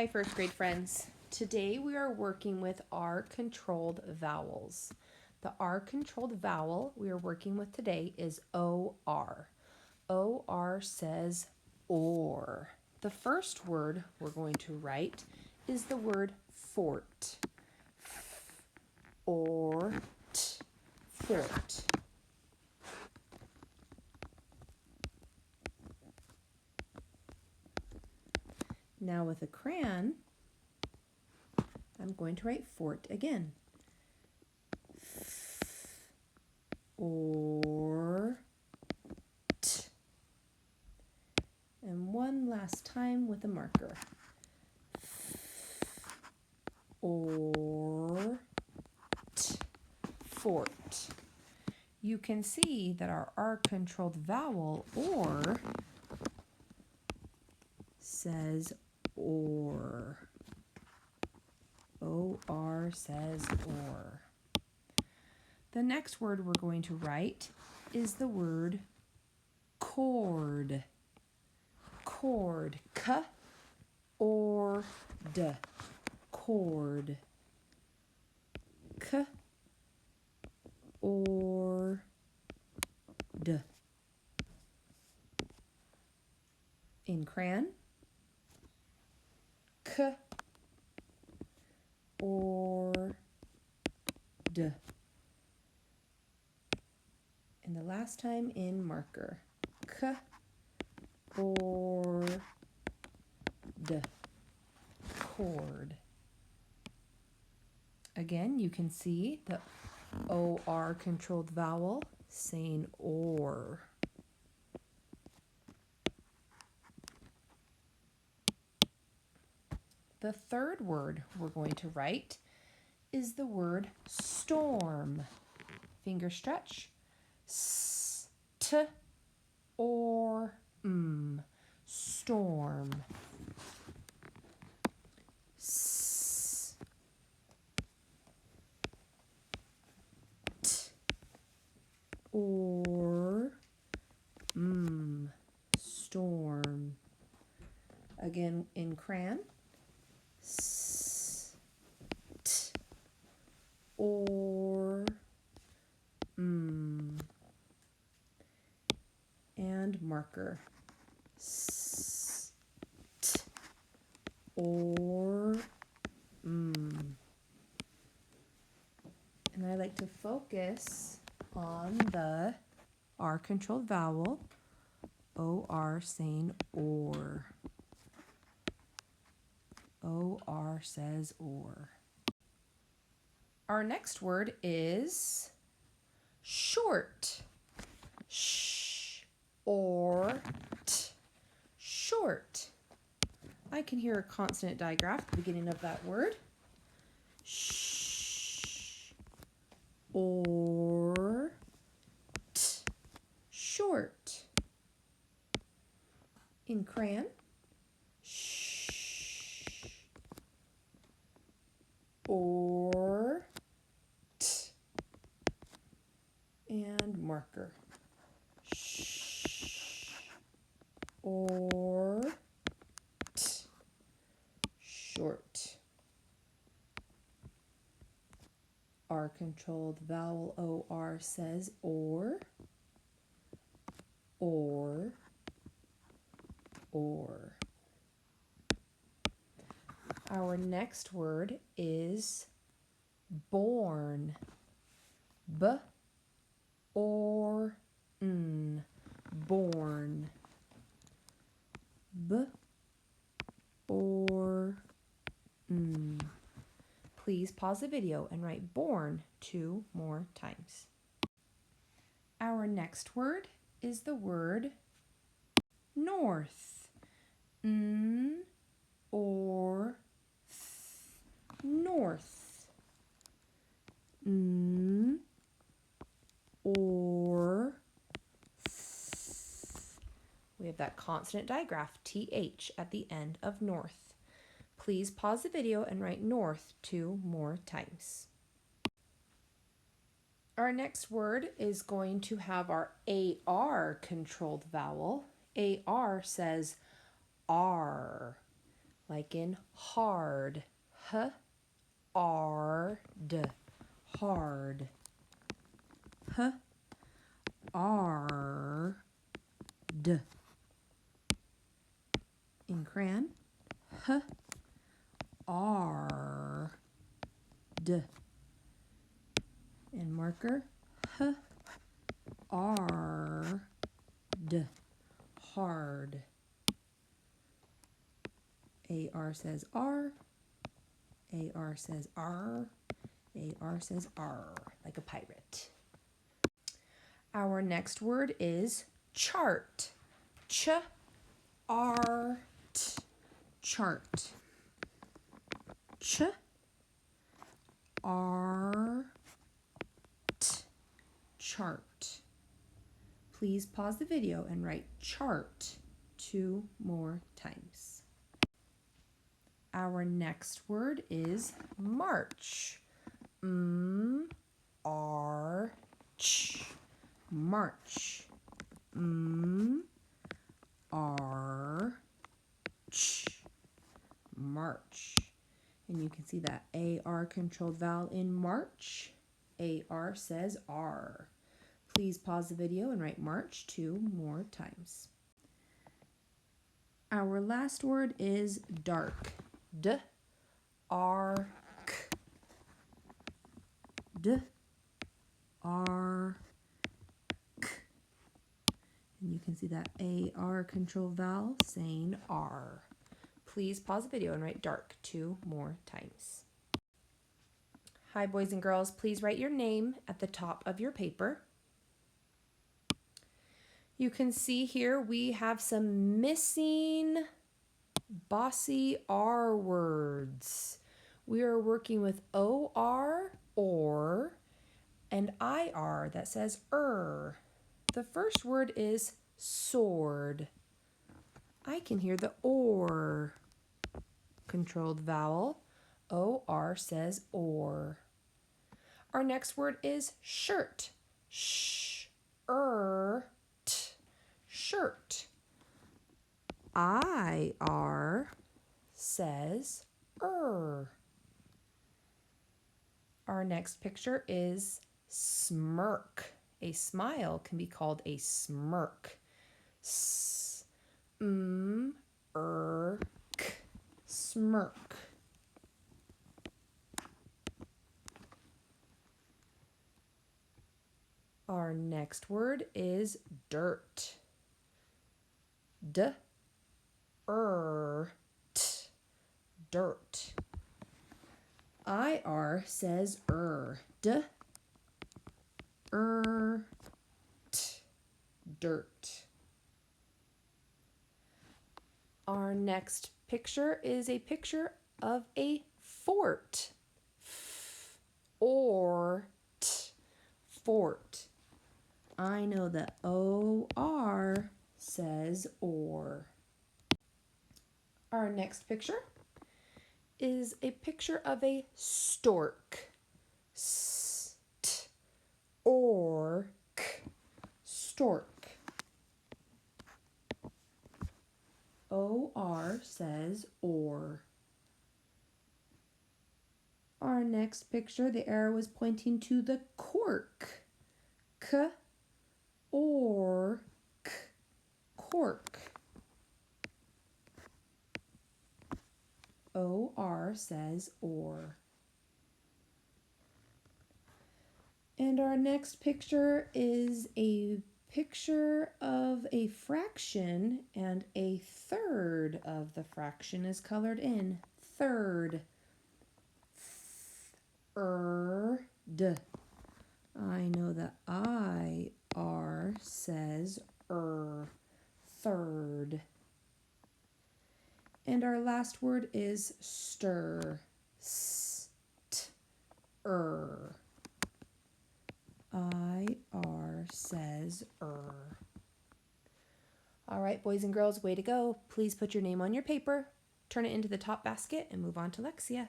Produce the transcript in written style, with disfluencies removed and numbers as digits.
Hi, first grade friends. Today we are working with R-controlled vowels. The R-controlled vowel we are working with today is O-R. O-R says or. The first word we're going to write is the word fort. F-or-t, fort. Now with a crayon, I'm going to write fort again. F-or-t. And one last time with a marker. F-or-t, fort. You can see that our R-controlled vowel, or, says or. O-R says or. The next word we're going to write is the word cord. Cord. K-or-d. Cord. K-or-d. In crayon. K-or-d. And the last time in marker. K-or-d. Cord. Again, you can see the O-R controlled vowel saying or. The third word we're going to write is the word storm. Finger stretch. S-t-or-m. Storm. S-t-or-m. Storm. Again in crayon. S-t-or-m. And marker. S-t-or-m. And I like to focus on the R-controlled vowel, O-R saying or. O-R says or. Our next word is short. Sh-or-t. Short. I can hear a consonant digraph at the beginning of that word. Sh-or-t. Short. In crayon. Sh-or-t. And marker. Sh-or-t. Short. R-controlled vowel O-R says or. Or. Our next word is born. B-or-n. Born. B-or-n. Please pause the video and write born 2 more times. Our next word is the word north. N or th. North. N or th. We have that consonant digraph, TH, at the end of north. Please pause the video and write north 2 more times. Our next word is going to have our AR controlled vowel. AR says R. like in hard. H-R-D. Hard. H-R-D. In crayon. H-R-D. In marker. H-R-D. Hard. A-R says R. A-R says R. A-R says R, like a pirate. Our next word is chart. Ch-R-T. Chart. Ch-R-T. Chart. Please pause the video and write chart 2 more times. Our next word is march. M-R-Ch. March. M-R-Ch. March. And you can see that A-R controlled vowel in march. A-R says R. Please pause the video and write march 2 more times. Our last word is dark. D-R-K. D-R-K. And you can see that A-R control vowel saying R. Please pause the video and write dark 2 more times. Hi, boys and girls. Please write your name at the top of your paper. You can see here we have some missing bossy R words. We are working with O-R, or, and I-R that says The first word is sword. I can hear the or controlled vowel. O-R says or. Our next word is shirt. Sh-er-t. Shirt. I-R says Our next picture is smirk. A smile can be called a smirk. S-m-r-k. Smirk. Our next word is dirt. D-R-T. Dirt. I-R says D-R-T. Dirt. Our next picture is a picture of a fort. F-or-t. Fort. I know that O-R says or. Our next picture is a picture of a stork. S-t-or-k. Stork. O-R says or. Our next picture, the arrow is pointing to the cork. K-or-k. Cork. O-R says or. And our next picture is a picture of a fraction, and a third of the fraction is colored in. Third. Third. I know that I-R says third. And our last word is stir. S-t-er. I-R says All right, boys and girls, way to go. Please put your name on your paper, turn it into the top basket, and move on to Lexia.